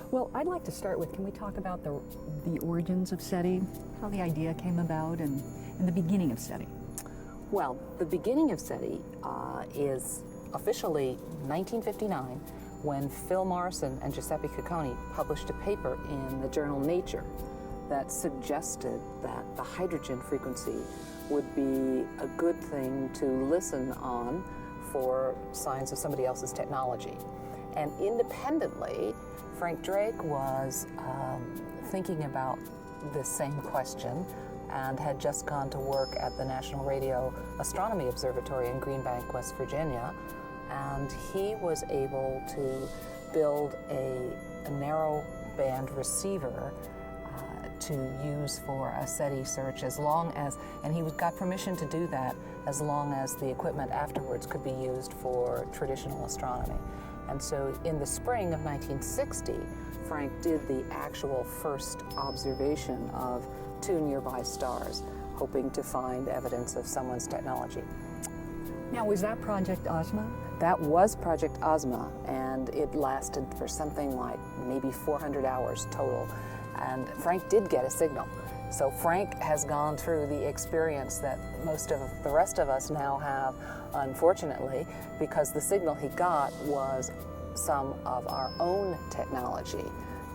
Well, I'd like to start with, can we talk about the origins of SETI, how the idea came about, and the beginning of SETI? Well, the beginning of SETI is officially 1959, when Phil Morrison and Giuseppe Cacconi published a paper in the journal Nature that suggested that the hydrogen frequency would be a good thing to listen on for signs of somebody else's technology. And independently, Frank Drake was thinking about this same question and had just gone to work at the National Radio Astronomy Observatory in Green Bank, West Virginia, and he was able to build a narrow band receiver to use for a SETI search, as long as, and he got permission to do that as long as the equipment afterwards could be used for traditional astronomy. And so in the spring of 1960, Frank did the actual first observation of 2 nearby stars, hoping to find evidence of someone's technology. Now, was that Project Ozma? That was Project Ozma, and it lasted for something like maybe 400 hours total. And Frank did get a signal. So Frank has gone through the experience that most of the rest of us now have, unfortunately, because the signal he got was some of our own technology,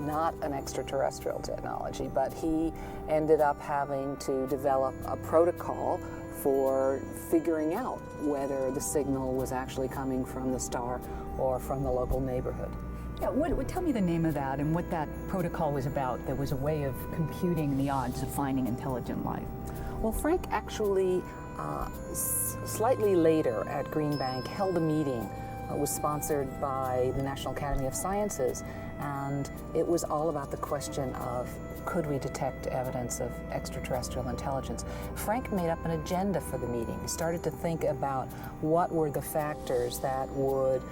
not an extraterrestrial technology, but he ended up having to develop a protocol for figuring out whether the signal was actually coming from the star or from the local neighborhood. Yeah, tell me the name of that and what that protocol was about. There was a way of computing the odds of finding intelligent life. Well, Frank actually, slightly later at Green Bank, held a meeting. It was sponsored by the National Academy of Sciences, and it was all about the question of, could we detect evidence of extraterrestrial intelligence? Frank made up an agenda for the meeting. He started to think about what were the factors that would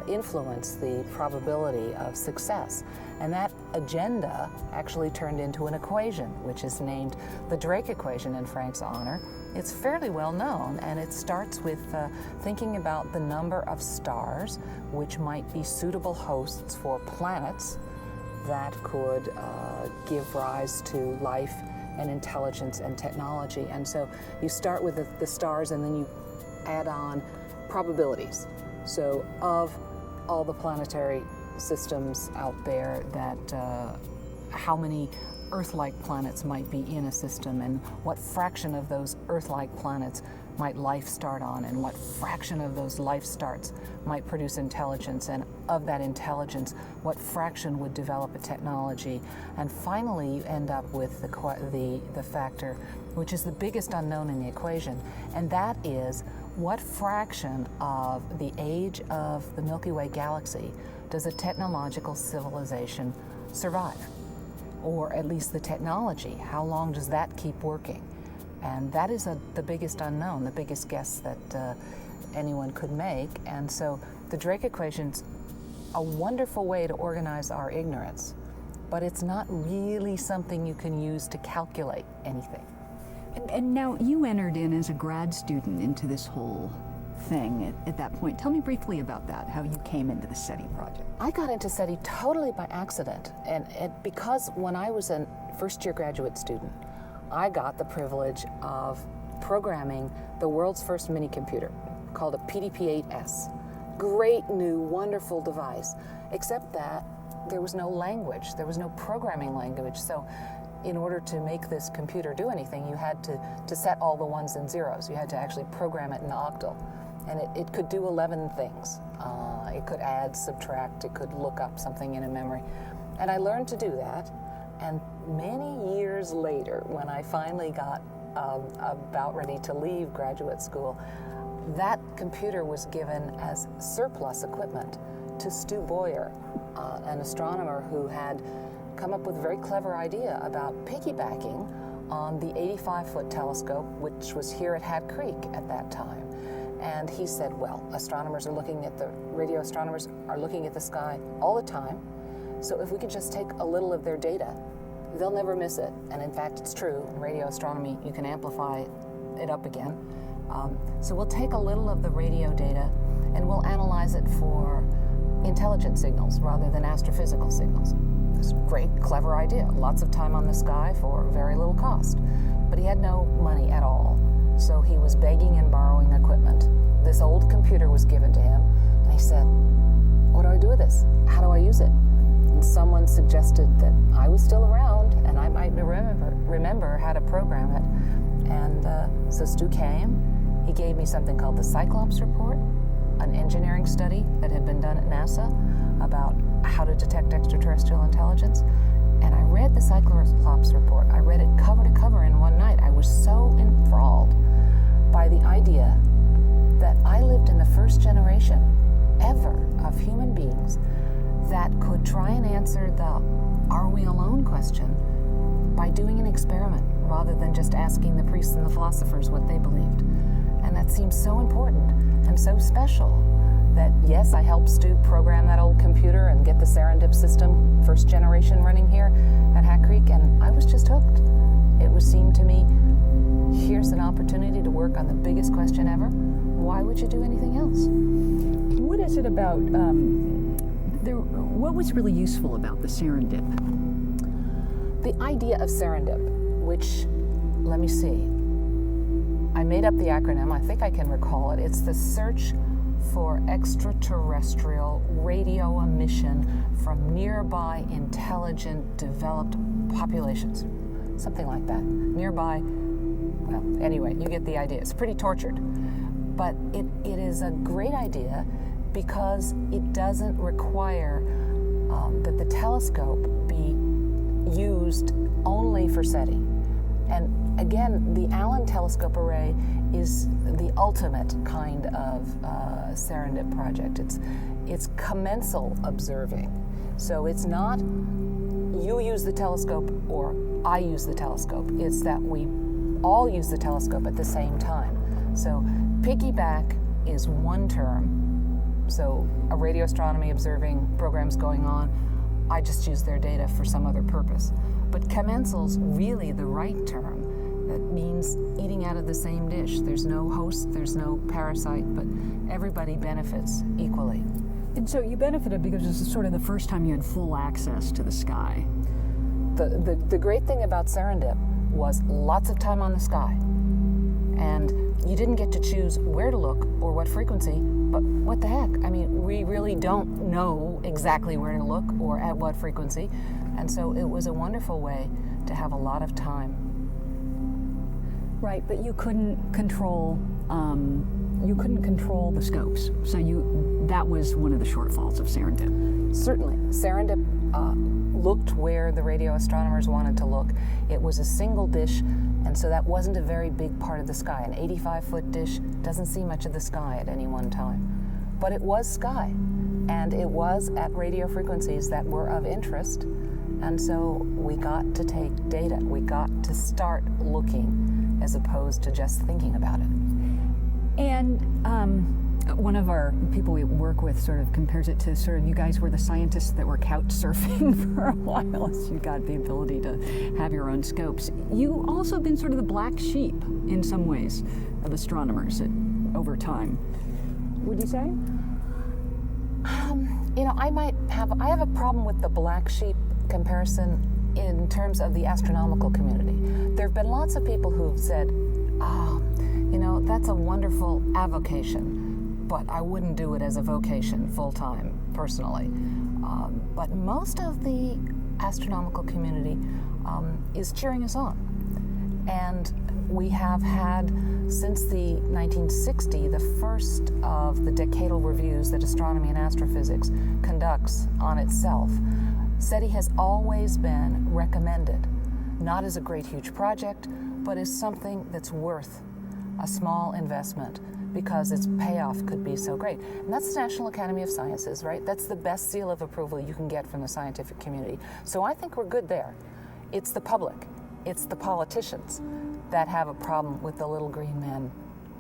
influence the probability of success. And that agenda actually turned into an equation, which is named the Drake equation in Frank's honor. It's fairly well known, and it starts with thinking about the number of stars which might be suitable hosts for planets that could give rise to life and intelligence and technology. And so you start with the stars, and then you add on probabilities. So of all the planetary systems out there, that how many Earth-like planets might be in a system, and what fraction of those Earth-like planets might life start on, and what fraction of those life starts might produce intelligence, and of that intelligence, what fraction would develop a technology. And finally, you end up with the factor, which is the biggest unknown in the equation, and that is, what fraction of the age of the Milky Way galaxy does a technological civilization survive? Or at least the technology, how long does that keep working? And that is the biggest unknown, the biggest guess that anyone could make. And so the Drake equation's a wonderful way to organize our ignorance, but it's not really something you can use to calculate anything. And now you entered in as a grad student into this whole thing at that point. Tell me briefly about that, how you came into the SETI project. I got into SETI totally by accident, and because when I was a first-year graduate student, I got the privilege of programming the world's first mini-computer called a PDP-8S. Great new, wonderful device, except that there was no language, there was no programming language. So in order to make this computer do anything, you had to set all the ones and zeros. You had to actually program it in octal. And it could do 11 things. It could add, subtract, it could look up something in a memory. And I learned to do that. And many years later, when I finally got about ready to leave graduate school, that computer was given as surplus equipment to Stu Boyer, an astronomer who had come up with a very clever idea about piggybacking on the 85-foot telescope, which was here at Hat Creek at that time. And he said, well, radio astronomers are looking at the sky all the time, so if we could just take a little of their data, they'll never miss it. And in fact, it's true. In radio astronomy, you can amplify it up again. So we'll take a little of the radio data and we'll analyze it for intelligent signals rather than astrophysical signals. this great, clever idea. Lots of time on the sky for very little cost. But he had no money at all. So he was begging and borrowing equipment. This old computer was given to him, and he said, what do I do with this? How do I use it? And someone suggested that I was still around and I might remember how to program it. And so Stu came. He gave me something called the Cyclops Report, an engineering study that had been done at NASA about how to detect extraterrestrial intelligence. And I read the Cyclops Report. I read it cover to cover in one night. I was so enthralled by the idea that I lived in the first generation ever of human beings that could try and answer the "are we alone?" question by doing an experiment rather than just asking the priests and the philosophers what they believed. And that seems so important and so special that, yes, I helped Stu program that old computer and get the Serendip system, first generation, running here at Hat Creek, and I was just hooked. It would seem to me, here's an opportunity to work on the biggest question ever. Why would you do anything else? What is it about, what was really useful about the Serendip? The idea of Serendip, which, let me see, I made up the acronym, I think I can recall it. It's the search for extraterrestrial radio emission from nearby intelligent developed populations. Something like that. Nearby, well, anyway, you get the idea. It's pretty tortured. But it is a great idea because it doesn't require that the telescope be used only for SETI. And again, the Allen Telescope Array is the ultimate kind of Serendip project. It's commensal observing. So it's not you use the telescope or I use the telescope. It's that we all use the telescope at the same time. So piggyback is one term. So a radio astronomy observing program's going on, I just use their data for some other purpose. But commensal's really the right term. That means eating out of the same dish. There's no host, there's no parasite, but everybody benefits equally. And so you benefited because this is sort of the first time you had full access to the sky. The great thing about Serendip was lots of time on the sky. And you didn't get to choose where to look or what frequency, but what the heck? I mean, we really don't know exactly where to look or at what frequency. And so it was a wonderful way to have a lot of time. Right, but you couldn't control the scopes. So that was one of the shortfalls of Serendip. Certainly. Serendip looked where the radio astronomers wanted to look. It was a single dish, and so that wasn't a very big part of the sky. An 85-foot dish doesn't see much of the sky at any one time. But it was sky, and it was at radio frequencies that were of interest, and so we got to take data. We got to start looking as opposed to just thinking about it. And one of our people we work with sort of compares it to sort of you guys were the scientists that were couch surfing for a while as you got the ability to have your own scopes. You also been sort of the black sheep in some ways of astronomers over time. Would you say? I have a problem with the black sheep comparison in terms of the astronomical community. There have been lots of people who've said, that's a wonderful avocation, but I wouldn't do it as a vocation full-time, personally. But most of the astronomical community is cheering us on. And we have had, since the 1960s, the first of the decadal reviews that astronomy and astrophysics conducts on itself. SETI has always been recommended, not as a great, huge project, but as something that's worth a small investment because its payoff could be so great. And that's the National Academy of Sciences, right? That's the best seal of approval you can get from the scientific community. So I think we're good there. It's the public, it's the politicians that have a problem with the little green man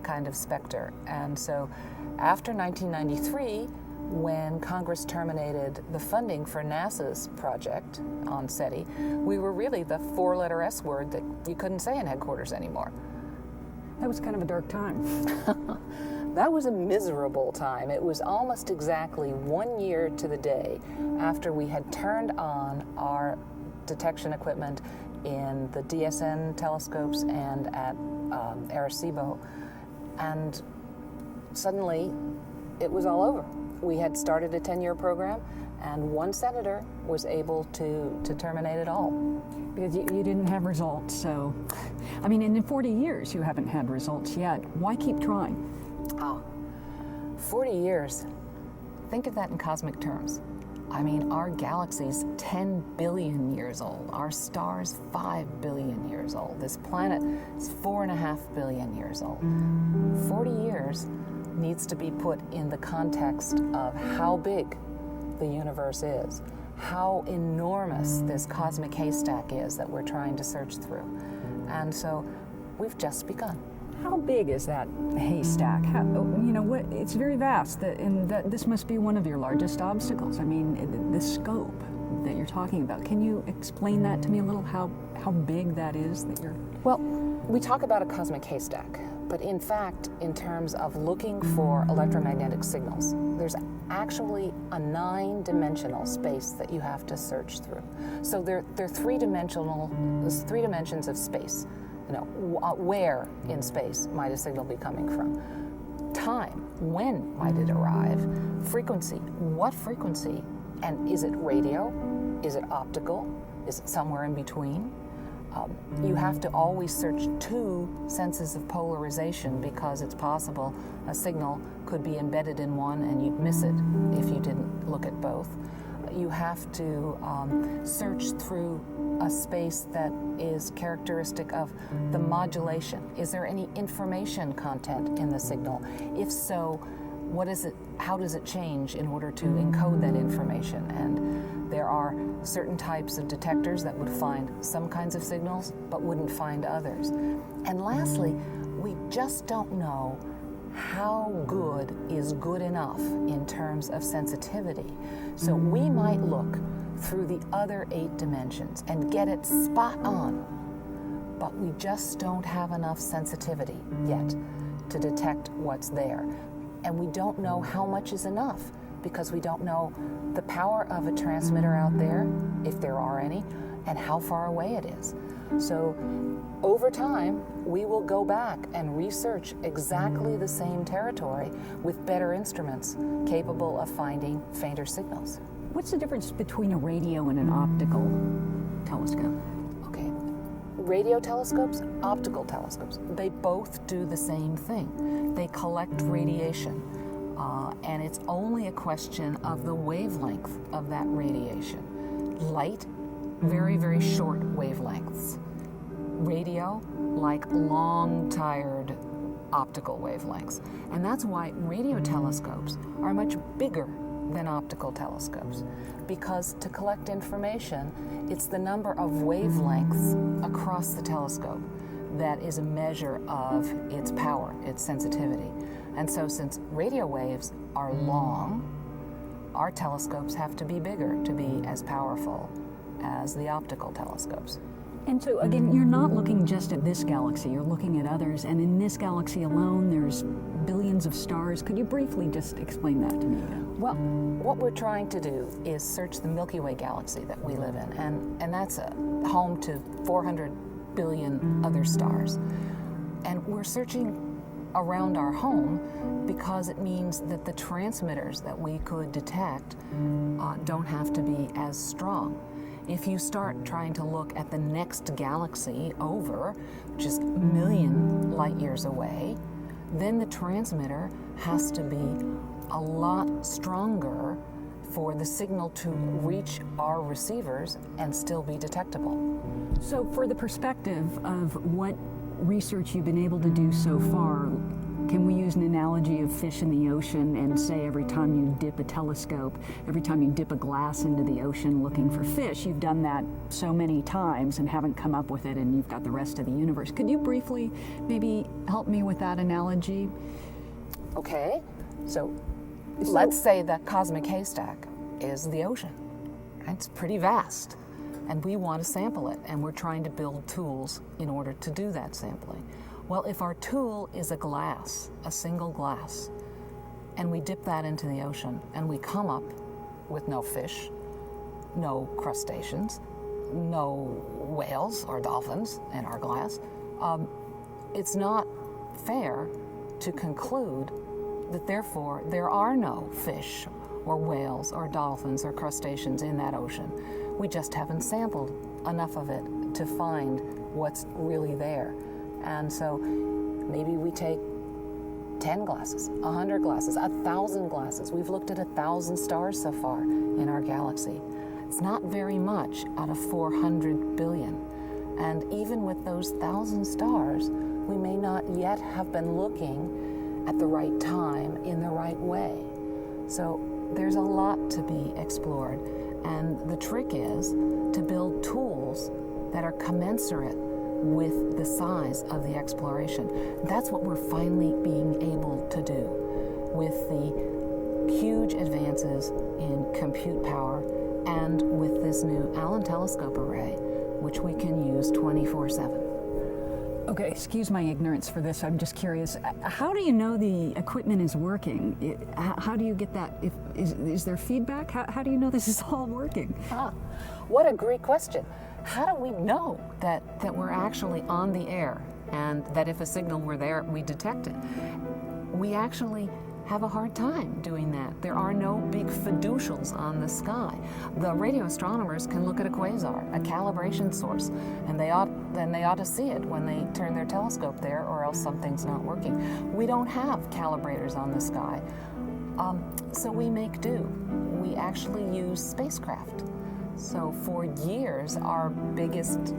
kind of specter. And so after 1993, when Congress terminated the funding for NASA's project on SETI, we were really the four-letter S word that you couldn't say in headquarters anymore. That was kind of a dark time. That was a miserable time. It was almost exactly 1 year to the day after we had turned on our detection equipment in the DSN telescopes and at Arecibo, and suddenly it was all over. We had started a 10-year program, and one senator was able to terminate it all. Because you didn't have results, so, I mean, and in 40 years you haven't had results yet. Why keep trying? Oh, 40 years. Think of that in cosmic terms. I mean, our galaxy's 10 billion years old. Our star's 5 billion years old. This planet is 4.5 billion years old. 40 years needs to be put in the context of how big the universe is, how enormous this cosmic haystack is that we're trying to search through. And so we've just begun. How big is that haystack? It's very vast, and this must be one of your largest obstacles. I mean, the scope that you're talking about. Can you explain that to me a little, how big that is that you're... Well, we talk about a cosmic haystack, but in fact, in terms of looking for electromagnetic signals, there's actually a 9-dimensional space that you have to search through. So they're three-dimensional, there's 3 dimensions of space. Where in space might a signal be coming from? Time, when might it arrive? Frequency, what frequency? And is it radio? Is it optical? Is it somewhere in between? You have to always search 2 senses of polarization, because it's possible a signal could be embedded in one and you'd miss it if you didn't look at both. You have to search through a space that is characteristic of the modulation. Is there any information content in the signal? If so, what is it? How does it change in order to encode that information? And there are certain types of detectors that would find some kinds of signals but wouldn't find others. And lastly, we just don't know how good is good enough in terms of sensitivity. So we might look through the other 8 dimensions and get it spot on, but we just don't have enough sensitivity yet to detect what's there. And we don't know how much is enough, because we don't know the power of a transmitter out there, if there are any, and how far away it is. So over time, we will go back and research exactly the same territory with better instruments capable of finding fainter signals. What's the difference between a radio and an optical telescope? Okay, radio telescopes, optical telescopes, they both do the same thing. They collect radiation, and it's only a question of the wavelength of that radiation. Light, very, very short wavelengths. Radio, like long, tired optical wavelengths. And that's why radio telescopes are much bigger than optical telescopes, because to collect information, it's the number of wavelengths across the telescope that is a measure of its power, its sensitivity. And so since radio waves are long, our telescopes have to be bigger to be as powerful as the optical telescopes. And so again, you're not looking just at this galaxy, you're looking at others, and in this galaxy alone there's billions of stars. Could you briefly just explain that to me again? Well, what we're trying to do is search the Milky Way galaxy that we live in, and that's home to 400 billion other stars. And we're searching around our home because it means that the transmitters that we could detect don't have to be as strong. If you start trying to look at the next galaxy over, which is a million light years away, then the transmitter has to be a lot stronger for the signal to reach our receivers and still be detectable. So for the perspective of what research you've been able to do so far, can we use an analogy of fish in the ocean and say every time you dip a telescope, every time you dip a glass into the ocean looking for fish, you've done that so many times and haven't come up with it, and you've got the rest of the universe. Could you briefly maybe help me with that analogy? Okay, so let's say that cosmic haystack is the ocean. It's pretty vast, and we want to sample it, and we're trying to build tools in order to do that sampling. Well, if our tool is a glass, a single glass, and we dip that into the ocean and we come up with no fish, no crustaceans, no whales or dolphins in our glass, it's not fair to conclude that therefore there are no fish or whales or dolphins or crustaceans in that ocean. We just haven't sampled enough of it to find what's really there. And so maybe we take 10 glasses, 100 glasses, 1,000 glasses. We've looked at 1,000 stars so far in our galaxy. It's not very much out of 400 billion. And even with those 1,000 stars, we may not yet have been looking at the right time in the right way. So there's a lot to be explored. And the trick is to build tools that are commensurate with the size of the exploration. That's what we're finally being able to do with the huge advances in compute power and with this new Allen telescope array, which we can use 24/7. Okay, excuse my ignorance for this. I'm just curious. How do you know the equipment is working? How do you get that? Is there feedback? How do you know this is all working? What a great question. How do we know that we're actually on the air and that if a signal were there, we detect it? We actually have a hard time doing that. There are no big fiducials on the sky. The radio astronomers can look at a quasar, a calibration source, and they ought to see it when they turn their telescope there, or else something's not working. We don't have calibrators on the sky, so we make do. We actually use spacecraft. So for years, our biggest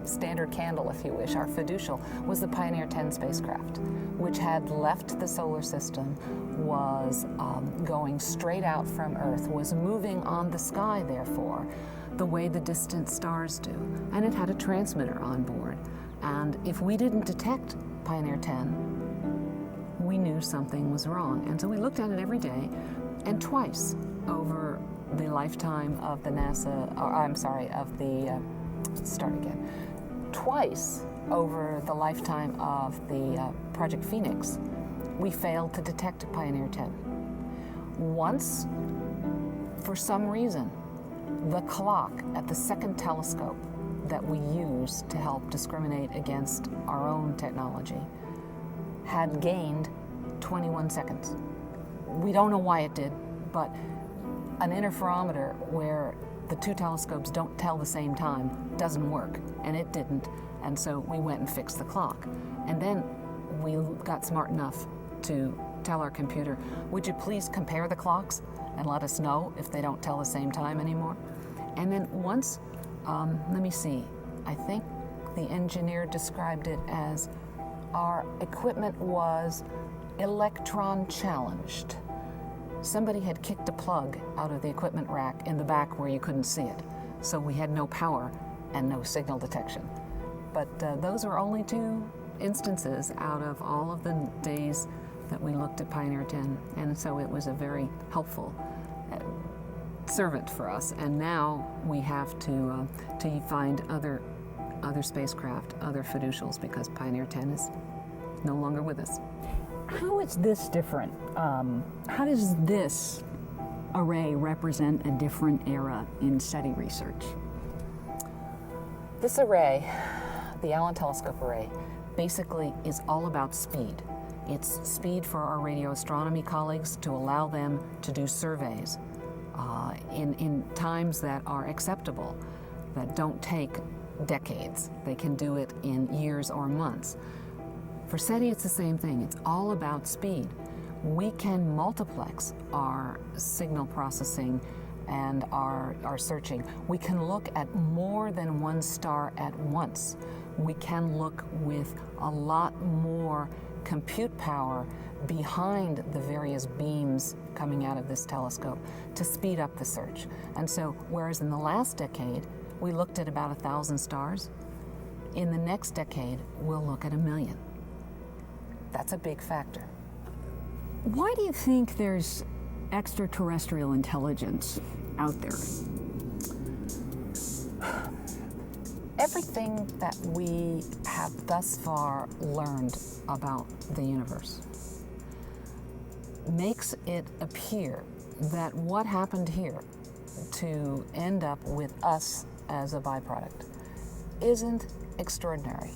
standard candle, if you wish, our fiducial, was the Pioneer 10 spacecraft, which had left the solar system, was going straight out from Earth, was moving on the sky, therefore, the way the distant stars do. And it had a transmitter on board. And if we didn't detect Pioneer 10, we knew something was wrong. And so we looked at it every day, and twice over the lifetime of the twice over the lifetime of the Project Phoenix, we failed to detect Pioneer 10. Once, for some reason, the clock at the second telescope that we use to help discriminate against our own technology had gained 21 seconds. We don't know why it did, but an interferometer where the two telescopes don't tell the same time doesn't work, and it didn't, and so we went and fixed the clock. And then we got smart enough to tell our computer, would you please compare the clocks and let us know if they don't tell the same time anymore? And then once, let me see, I think the engineer described it as our equipment was electron challenged. Somebody had kicked a plug out of the equipment rack in the back where you couldn't see it. So we had no power and no signal detection. But those were only 2 instances out of all of the days that we looked at Pioneer 10. And so it was a very helpful servant for us. And now we have to find other spacecraft, other fiducials, because Pioneer 10 is no longer with us. How is this different? How does this array represent a different era in SETI research? This array, the Allen telescope array, basically is all about speed. It's speed for our radio astronomy colleagues to allow them to do surveys in times that are acceptable, that don't take decades. They can do it in years or months. For SETI, it's the same thing. It's all about speed. We can multiplex our signal processing and our searching. We can look at more than one star at once. We can look with a lot more compute power behind the various beams coming out of this telescope to speed up the search. And so, whereas in the last decade, we looked at about 1,000 stars, in the next decade, we'll look at 1 million. That's a big factor. Why do you think there's extraterrestrial intelligence out there? everything that we have thus far learned about the universe makes it appear that what happened here to end up with us as a byproduct isn't extraordinary.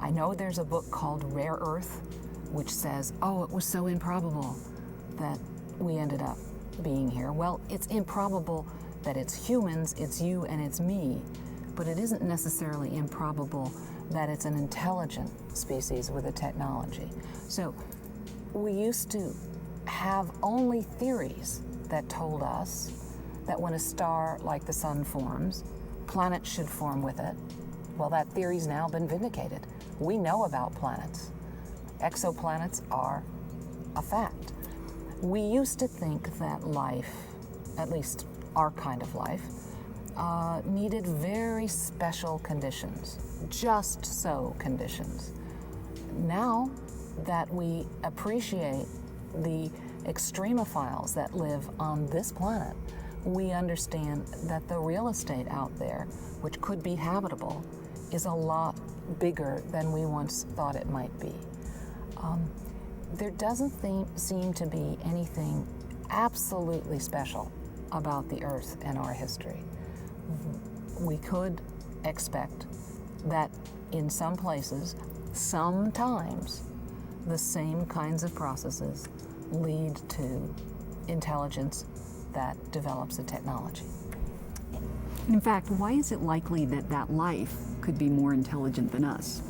I know there's a book called Rare Earth, which says, oh, it was so improbable that we ended up being here. Well, it's improbable that it's humans, it's you and it's me, but it isn't necessarily improbable that it's an intelligent species with a technology. So we used to have only theories that told us that when a star like the sun forms, planets should form with it. Well, that theory's now been vindicated. We know about planets. Exoplanets are a fact. We used to think that life, at least our kind of life, needed very special conditions, just so conditions. Now that we appreciate the extremophiles that live on this planet, we understand that the real estate out there, which could be habitable, is a lot bigger than we once thought it might be. There doesn't seem to be anything absolutely special about the Earth and our history. We could expect that in some places, sometimes, the same kinds of processes lead to intelligence that develops a technology. In fact, why is it likely that that life could be more intelligent than us?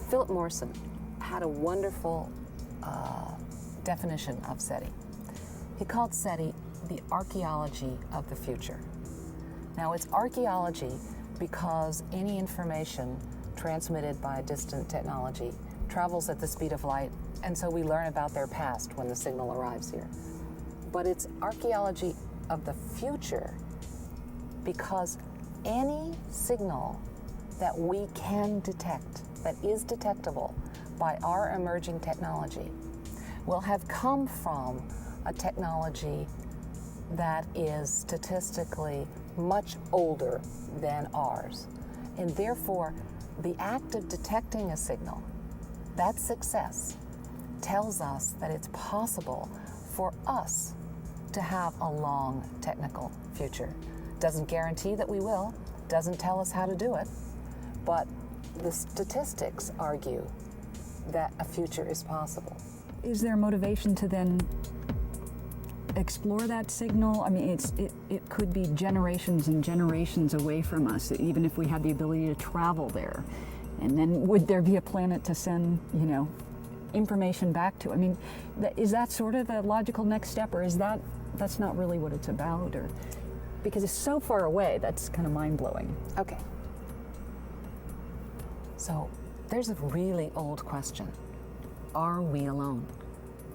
Philip Morrison had a wonderful definition of SETI. He called SETI the archaeology of the future. Now, it's archaeology because any information transmitted by a distant technology travels at the speed of light, and so we learn about their past when the signal arrives here. But it's archaeology of the future because any signal that we can detect, that is detectable by our emerging technology, will have come from a technology that is statistically much older than ours. And therefore, the act of detecting a signal, that success, tells us that it's possible for us to have a long technical future. Doesn't guarantee that we will, doesn't tell us how to do it, but the statistics argue that a future is possible. Is there motivation to then explore that signal? I mean, it could be generations and generations away from us, even if we had the ability to travel there. And then would there be a planet to send, information back to? I mean, is that sort of a logical next step, or is that's not really what it's about? Or because it's so far away, that's kind of mind-blowing. Okay. So there's a really old question. Are we alone?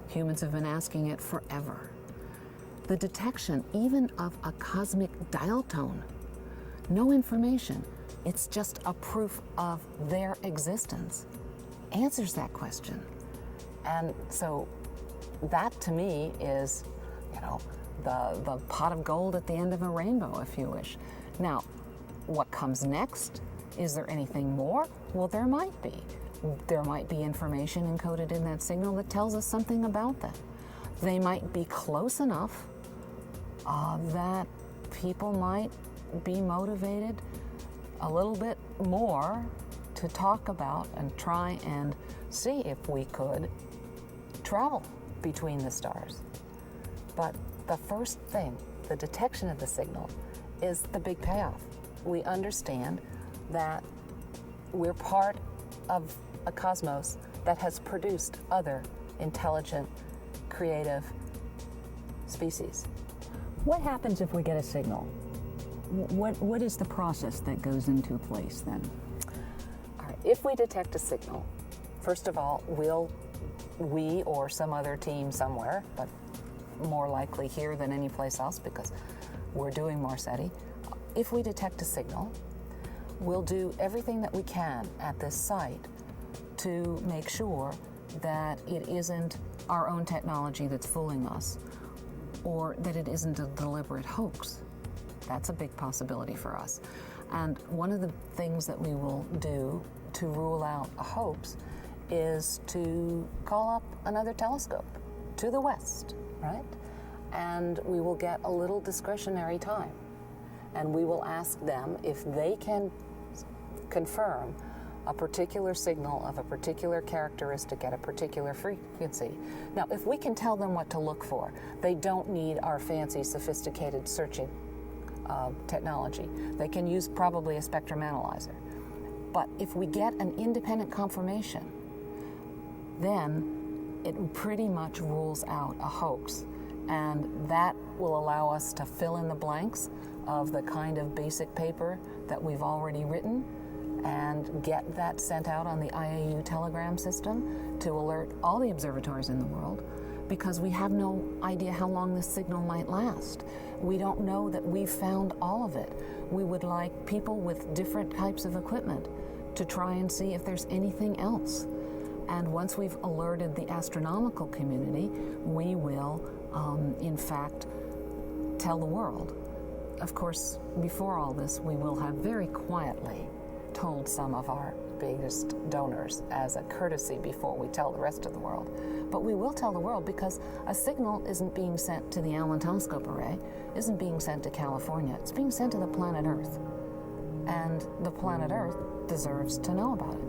Humans have been asking it forever. The detection even of a cosmic dial tone, no information, it's just a proof of their existence, answers that question. And so that to me is, the pot of gold at the end of a rainbow, if you wish. Now, what comes next? Is there anything more? Well, there might be. There might be information encoded in that signal that tells us something about that. They might be close enough that people might be motivated a little bit more to talk about and try and see if we could travel between the stars. But the first thing, the detection of the signal, is the big payoff. We understand that we're part of a cosmos that has produced other intelligent, creative species. What happens if we get a signal? What is the process that goes into place then? All right, if we detect a signal, first of all, we or some other team somewhere, but more likely here than any place else because we're doing more SETI, if we detect a signal, we'll do everything that we can at this site to make sure that it isn't our own technology that's fooling us, or that it isn't a deliberate hoax. That's a big possibility for us. And one of the things that we will do to rule out a hoax is to call up another telescope to the west, right? And we will get a little discretionary time. And we will ask them if they can confirm a particular signal of a particular characteristic at a particular frequency. Now, if we can tell them what to look for, they don't need our fancy, sophisticated searching technology. They can use probably a spectrum analyzer. But if we get an independent confirmation, then it pretty much rules out a hoax. And that will allow us to fill in the blanks of the kind of basic paper that we've already written and get that sent out on the IAU telegram system to alert all the observatories in the world, because we have no idea how long this signal might last. We don't know that we've found all of it. We would like people with different types of equipment to try and see if there's anything else. And once we've alerted the astronomical community, we will, in fact, tell the world. Of course, before all this, we will have very quietly told some of our biggest donors as a courtesy before we tell the rest of the world. But we will tell the world because a signal isn't being sent to the Allen Telescope Array, isn't being sent to California, it's being sent to the planet Earth. And the planet Earth deserves to know about it.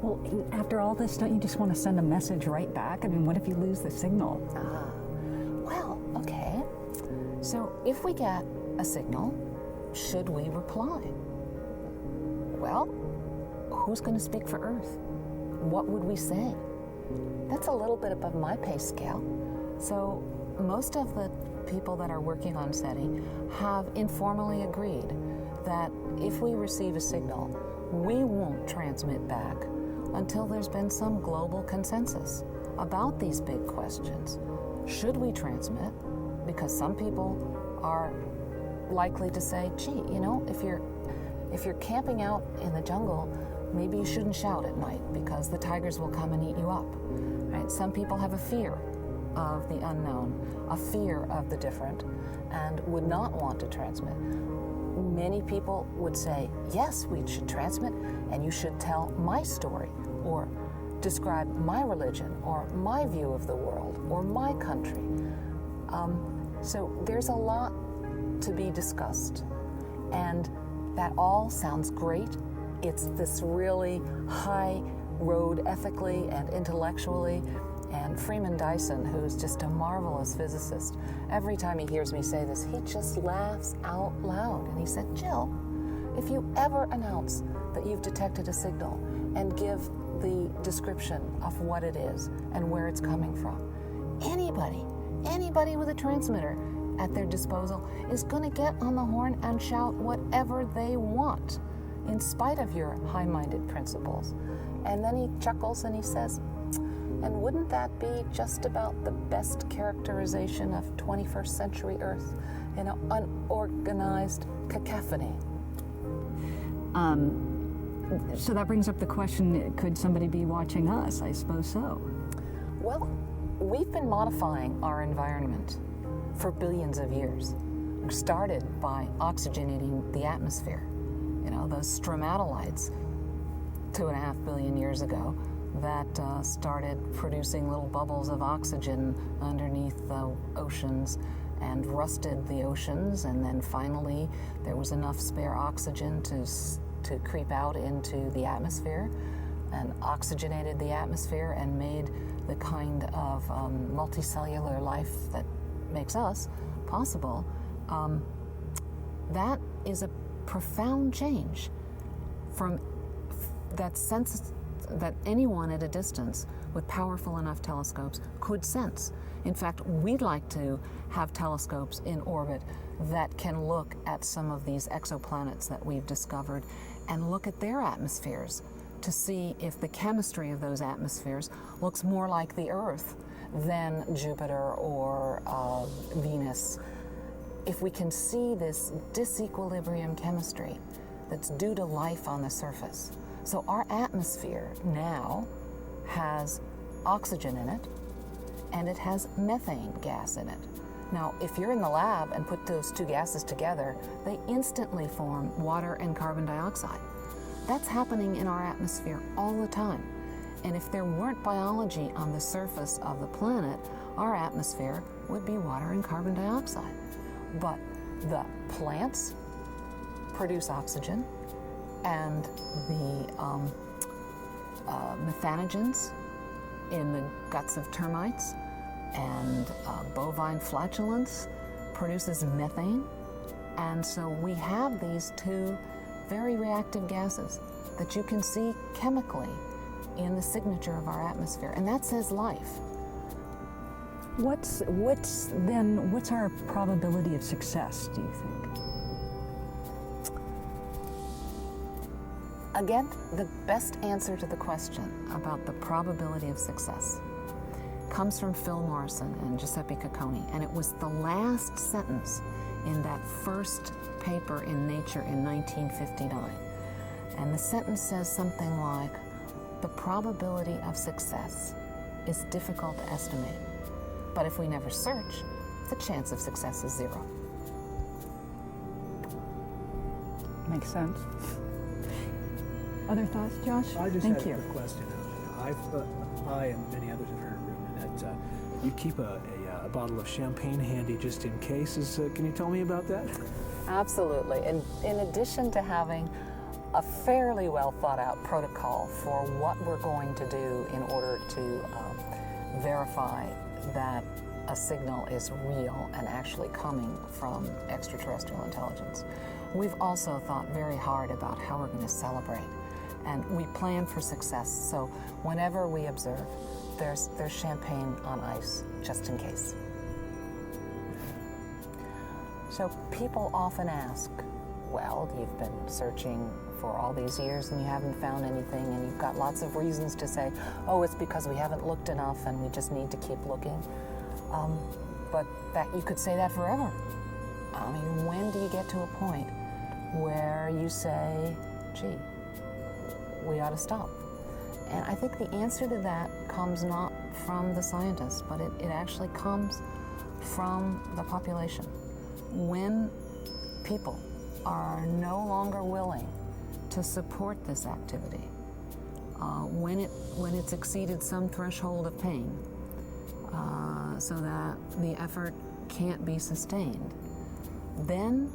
Well, after all this, don't you just want to send a message right back? I mean, what if you lose the signal? Well, okay. So if we get a signal, should we reply? Well, who's going to speak for Earth? What would we say? That's a little bit above my pay scale. So most of the people that are working on SETI have informally agreed that if we receive a signal, we won't transmit back until there's been some global consensus about these big questions. Should we transmit? Because some people are likely to say, gee, you know, if you're camping out in the jungle, maybe you shouldn't shout at night because the tigers will come and eat you up. Right? Some people have a fear of the unknown, a fear of the different, and would not want to transmit. Many people would say, yes, we should transmit, and you should tell my story, or describe my religion, or my view of the world, or my country. So there's a lot to be discussed, and that all sounds great. It's this really high road ethically and intellectually. And Freeman Dyson, who's just a marvelous physicist, every time he hears me say this, he just laughs out loud. And he said, Jill, if you ever announce that you've detected a signal and give the description of what it is and where it's coming from, anybody with a transmitter at their disposal is going to get on the horn and shout whatever they want, in spite of your high-minded principles. And then he chuckles and he says, and wouldn't that be just about the best characterization of 21st century Earth in an unorganized cacophony? So that brings up the question, could somebody be watching us? I suppose so. Well, we've been modifying our environment for billions of years. We started by oxygenating the atmosphere. You know, those stromatolites 2.5 billion years ago that started producing little bubbles of oxygen underneath the oceans and rusted the oceans, and then finally there was enough spare oxygen to creep out into the atmosphere and oxygenated the atmosphere and made the kind of multicellular life that makes us possible. That is a profound change from that sense that anyone at a distance with powerful enough telescopes could sense. In fact, we'd like to have telescopes in orbit that can look at some of these exoplanets that we've discovered and look at their atmospheres to see if the chemistry of those atmospheres looks more like the Earth than Jupiter or Venus. If we can see this disequilibrium chemistry that's due to life on the surface. So our atmosphere now has oxygen in it, and it has methane gas in it. Now, if you're in the lab and put those two gases together, they instantly form water and carbon dioxide. That's happening in our atmosphere all the time. And if there weren't biology on the surface of the planet, our atmosphere would be water and carbon dioxide. But the plants produce oxygen, and the methanogens in the guts of termites and bovine flatulence produces methane. And so we have these two very reactive gases that you can see chemically in the signature of our atmosphere, and that says life. What's our probability of success, do you think? Again, the best answer to the question about the probability of success comes from Phil Morrison and Giuseppe Cacconi, and it was the last sentence in that first paper in Nature in 1959. And the sentence says something like, the probability of success is difficult to estimate, but if we never search, the chance of success is 0. Makes sense. Other thoughts, Josh? I just Thank had you. a quick question. I and many others have heard a rumor that you keep a bottle of champagne handy just in case. Can you tell me about that? Absolutely. And in addition to having a fairly well thought out protocol for what we're going to do in order to verify that a signal is real and actually coming from extraterrestrial intelligence, we've also thought very hard about how we're going to celebrate. And we plan for success, so whenever we observe, there's champagne on ice, just in case. So people often ask, well, you've been searching for all these years and you haven't found anything, and you've got lots of reasons to say, oh, it's because we haven't looked enough and we just need to keep looking. But that you could say that forever. I mean, when do you get to a point where you say, gee, we ought to stop? And I think the answer to that comes not from the scientists, but it actually comes from the population. When people are no longer willing to support this activity, when it's exceeded some threshold of pain, so that the effort can't be sustained, then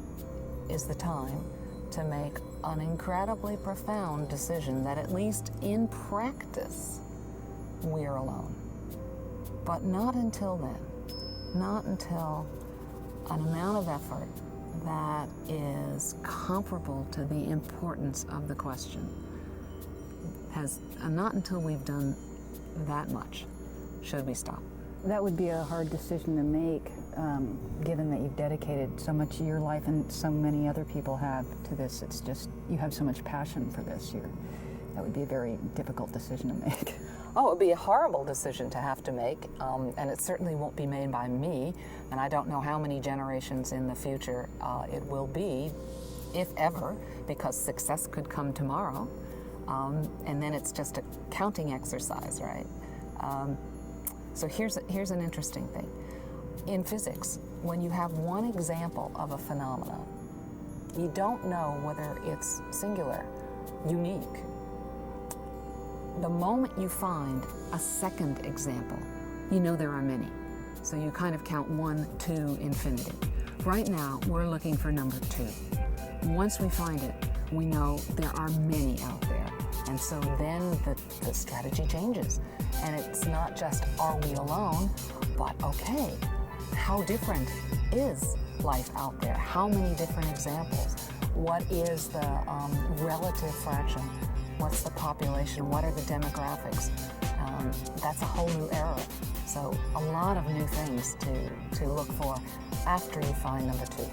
is the time to make an incredibly profound decision that at least in practice we're alone. But not until then, not until an amount of effort that is comparable to the importance of the question not until we've done that much should we stop. That would be a hard decision to make, given that you've dedicated so much of your life, and so many other people have, to this. It's just, you have so much passion for this. That would be a very difficult decision to make. Oh, it would be a horrible decision to have to make, and it certainly won't be made by me, and I don't know how many generations in the future it will be, if ever, because success could come tomorrow, and then it's just a counting exercise, right? So here's an interesting thing. In physics, when you have one example of a phenomenon, you don't know whether it's singular, unique. The moment you find a second example, you know there are many. So you kind of count 1 to infinity. Right now, we're looking for number 2. Once we find it, we know there are many out there. And so then the strategy changes. And it's not just, are we alone, but okay, how different is life out there? How many different examples? What is the relative fraction? What's the population? What are the demographics? That's a whole new era. So a lot of new things to look for after you find number 2.